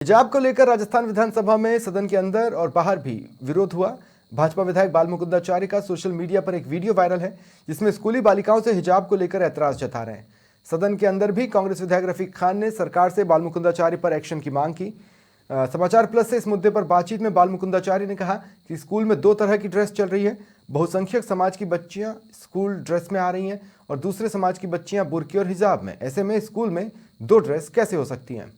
हिजाब को लेकर राजस्थान विधानसभा में सदन के अंदर और बाहर भी विरोध हुआ। भाजपा विधायक बालमुकुंदाचार्य का सोशल मीडिया पर एक वीडियो वायरल है जिसमें स्कूली बालिकाओं से हिजाब को लेकर ऐतराज जता रहे हैं। सदन के अंदर भी कांग्रेस विधायक रफीक खान ने सरकार से बालमुकुंदाचार्य पर एक्शन की मांग की। समाचार प्लस से इस मुद्दे पर बातचीत में बालमुकुंदाचार्य ने कहा कि स्कूल में दो तरह की ड्रेस चल रही है। बहुसंख्यक समाज की बच्चियां स्कूल ड्रेस में आ रही हैं और दूसरे समाज की बच्चियां बुर्की और हिजाब में। ऐसे में स्कूल में दो ड्रेस कैसे हो सकती हैं?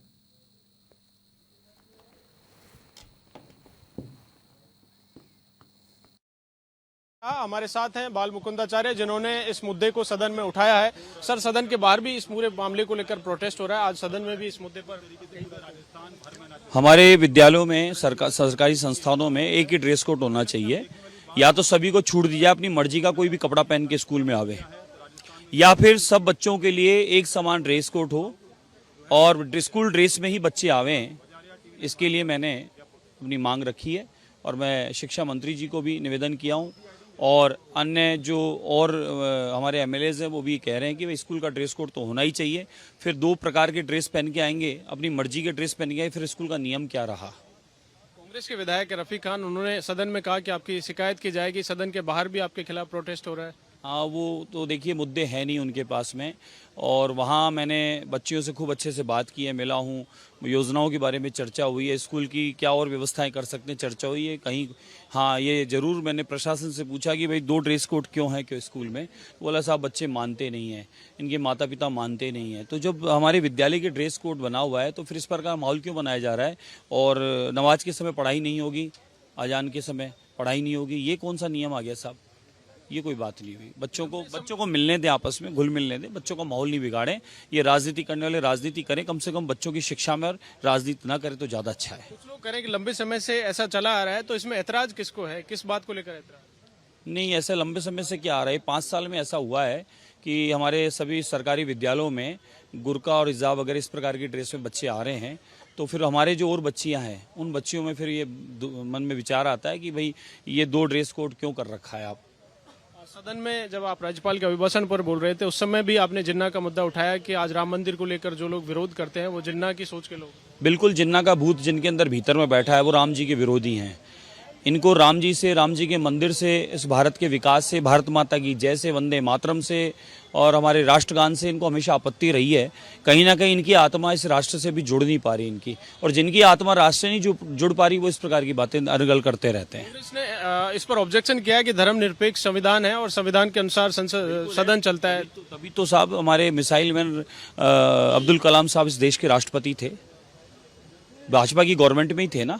हमारे साथ हैं बालमुकुंदाचार्य जिन्होंने इस मुद्दे को सदन में उठाया है। सर, सदन के बाहर भी इस पूरे मामले को लेकर प्रोटेस्ट हो रहा है। आज सदन में भी इस मुद्दे पर हमारे विद्यालयों में सरकारी संस्थानों में एक ही ड्रेस कोड होना चाहिए। या तो सभी को छूट दी जाए अपनी मर्जी का कोई भी कपड़ा पहन के स्कूल में आवे, या फिर सब बच्चों के लिए एक समान ड्रेस कोड हो और स्कूल ड्रेस में ही बच्चे आवें। इसके लिए मैंने अपनी मांग रखी है और मैं शिक्षा मंत्री जी को भी निवेदन किया हूँ और अन्य जो और हमारे एमएलएज हैं वो भी कह रहे हैं कि भाई स्कूल का ड्रेस कोड तो होना ही चाहिए। फिर दो प्रकार के ड्रेस पहन के आएंगे, अपनी मर्जी के ड्रेस पहन के आए, फिर स्कूल का नियम क्या रहा? कांग्रेस के विधायक रफीक खान उन्होंने सदन में कहा कि आपकी शिकायत की जाएगी। सदन के बाहर भी आपके खिलाफ प्रोटेस्ट हो रहा है। हाँ, वो तो देखिए मुद्दे हैं नहीं उनके पास में, और वहाँ मैंने बच्चियों से खूब अच्छे से बात की है, मिला हूँ, योजनाओं के बारे में चर्चा हुई है, स्कूल की क्या और व्यवस्थाएं कर सकते हैं चर्चा हुई है कहीं। हाँ, ये जरूर मैंने प्रशासन से पूछा कि भाई दो ड्रेस कोड क्यों है क्यों स्कूल में, तो बोला साहब बच्चे मानते नहीं हैं, इनके माता पिता मानते नहीं हैं। तो जब हमारे विद्यालय के ड्रेस कोड बना हुआ है तो फिर इस प्रकार का माहौल क्यों बनाया जा रहा है? और नमाज के समय पढ़ाई नहीं होगी, अजान के समय पढ़ाई नहीं होगी, ये कौन सा नियम आ गया साहब? ये कोई बात नहीं हुई। बच्चों को मिलने दें, आपस में घुल मिलने दें, बच्चों का माहौल नहीं बिगाड़ें। ये राजनीति करने वाले राजनीति करें, कम से कम बच्चों की शिक्षा में, और राजनीति ना करें तो ज्यादा अच्छा है। कुछ लोग कह रहे हैं कि लंबे समय से ऐसा चला आ रहा है, तो इसमें ऐतराज किसको है, किस बात को लेकर ऐतराज? नहीं, ऐसा लंबे समय से क्या आ रहा है, 5 साल में ऐसा हुआ है कि हमारे सभी सरकारी विद्यालयों में गुरका और हिजाब वगैरह इस प्रकार की ड्रेस में बच्चे आ रहे हैं। तो फिर हमारे जो और बच्चियां हैं उन बच्चियों में फिर ये मन में विचार आता है कि भाई ये दो ड्रेस कोड क्यों कर रखा है आप। सदन में जब आप राज्यपाल के अभिभाषण पर बोल रहे थे उस समय भी आपने जिन्ना का मुद्दा उठाया कि आज राम मंदिर को लेकर जो लोग विरोध करते हैं वो जिन्ना की सोच के लोग। बिल्कुल, जिन्ना का भूत जिनके अंदर भीतर में बैठा है वो राम जी के विरोधी हैं। इनको राम जी से, राम जी के मंदिर से, इस भारत के विकास से, भारत माता की जय से, वंदे मातरम से और हमारे राष्ट्रगान से इनको हमेशा आपत्ति रही है। कहीं ना कहीं इनकी आत्मा इस राष्ट्र से भी जुड़ नहीं पा रही इनकी, और जिनकी आत्मा राष्ट्र से नहीं जुड़ पा रही वो इस प्रकार की बातें अनगल करते रहते हैं। कांग्रेस ने इस पर ऑब्जेक्शन किया है कि धर्मनिरपेक्ष संविधान है और संविधान के अनुसार सदन चलता है। तभी तो साहब हमारे मिसाइल मैन अब्दुल कलाम साहब इस देश के राष्ट्रपति थे, भाजपा की गवर्नमेंट में ही थे ना।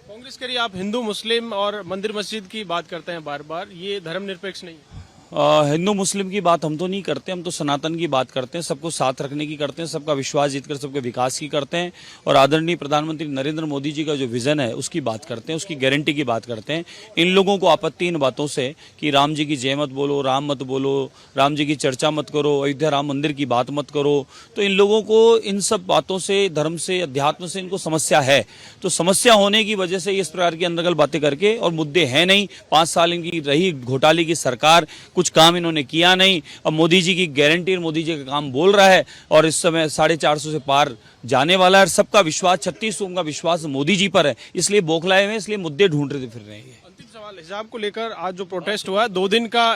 कांग्रेस करिए, आप हिंदू मुस्लिम और मंदिर मस्जिद की बात करते हैं बार बार, ये धर्मनिरपेक्ष नहीं है। हिंदू मुस्लिम की बात हम तो नहीं करते, हम तो सनातन की बात करते हैं, सबको साथ रखने की करते हैं, सबका विश्वास जीतकर सबके विकास की करते हैं, और आदरणीय प्रधानमंत्री नरेंद्र मोदी जी का जो विजन है उसकी बात करते हैं, उसकी गारंटी की बात करते हैं। इन लोगों को आपत्ति इन बातों से कि राम जी की जय मत बोलो, राम मत बोलो, राम जी की चर्चा मत करो, अयोध्या राम मंदिर की बात मत करो, तो इन लोगों को इन सब बातों से, धर्म से, अध्यात्म से इनको समस्या है। तो समस्या होने की वजह से इस प्रकार की अनर्गल बातें करके, और मुद्दे हैं नहीं, 5 साल इनकी रही घोटाले की सरकार, कुछ काम इन्होंने किया नहीं। अब मोदी जी की गारंटी, मोदी जी का काम बोल रहा है, और इस समय 450 से पार जाने वाला है। सबका विश्वास, 3600 का विश्वास मोदी जी पर है, इसलिए बौखलाए हुए, इसलिए मुद्दे ढूंढ रहे फिर रहे हैं। अंतिम सवाल, हिजाब को लेकर आज जो प्रोटेस्ट हुआ, 2 दिन का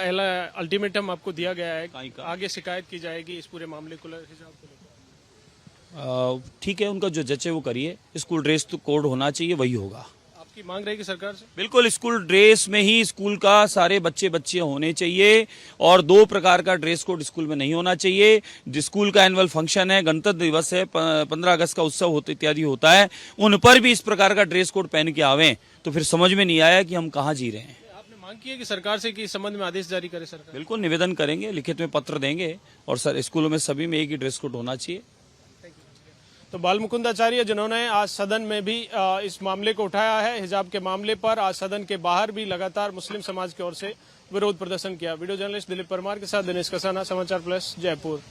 अल्टीमेटम आपको दिया गया है, आगे शिकायत की जाएगी इस पूरे मामले को हिजाब को लेकर। ठीक है, उनका जो जचे वो करिए, स्कूल ड्रेस तो कोड होना चाहिए, वही होगा। आपकी मांग रहेगी सरकार से? बिल्कुल, स्कूल ड्रेस में ही स्कूल का सारे बच्चे होने चाहिए, और 2 प्रकार का ड्रेस कोड स्कूल में नहीं होना चाहिए। स्कूल का एनुअल फंक्शन है, गणतंत्र दिवस है, 15 अगस्त का उत्सव होता इत्यादि होता है, उन पर भी इस प्रकार का ड्रेस कोड पहन के आवें, तो फिर समझ में नहीं आया कि हम कहाँ जी रहे हैं। आपने मांग की है कि सरकार से कि इस संबंध में आदेश जारी करे सरकार? बिल्कुल, निवेदन करेंगे, लिखित में पत्र देंगे, और सर स्कूलों में सभी में एक ही ड्रेस कोड होना चाहिए। तो बालमुकुंदाचार्य जिन्होंने आज सदन में भी इस मामले को उठाया है, हिजाब के मामले पर आज सदन के बाहर भी लगातार मुस्लिम समाज की ओर से विरोध प्रदर्शन किया। वीडियो जर्नलिस्ट दिलीप परमार के साथ दिनेश कसाना, समाचार प्लस, जयपुर।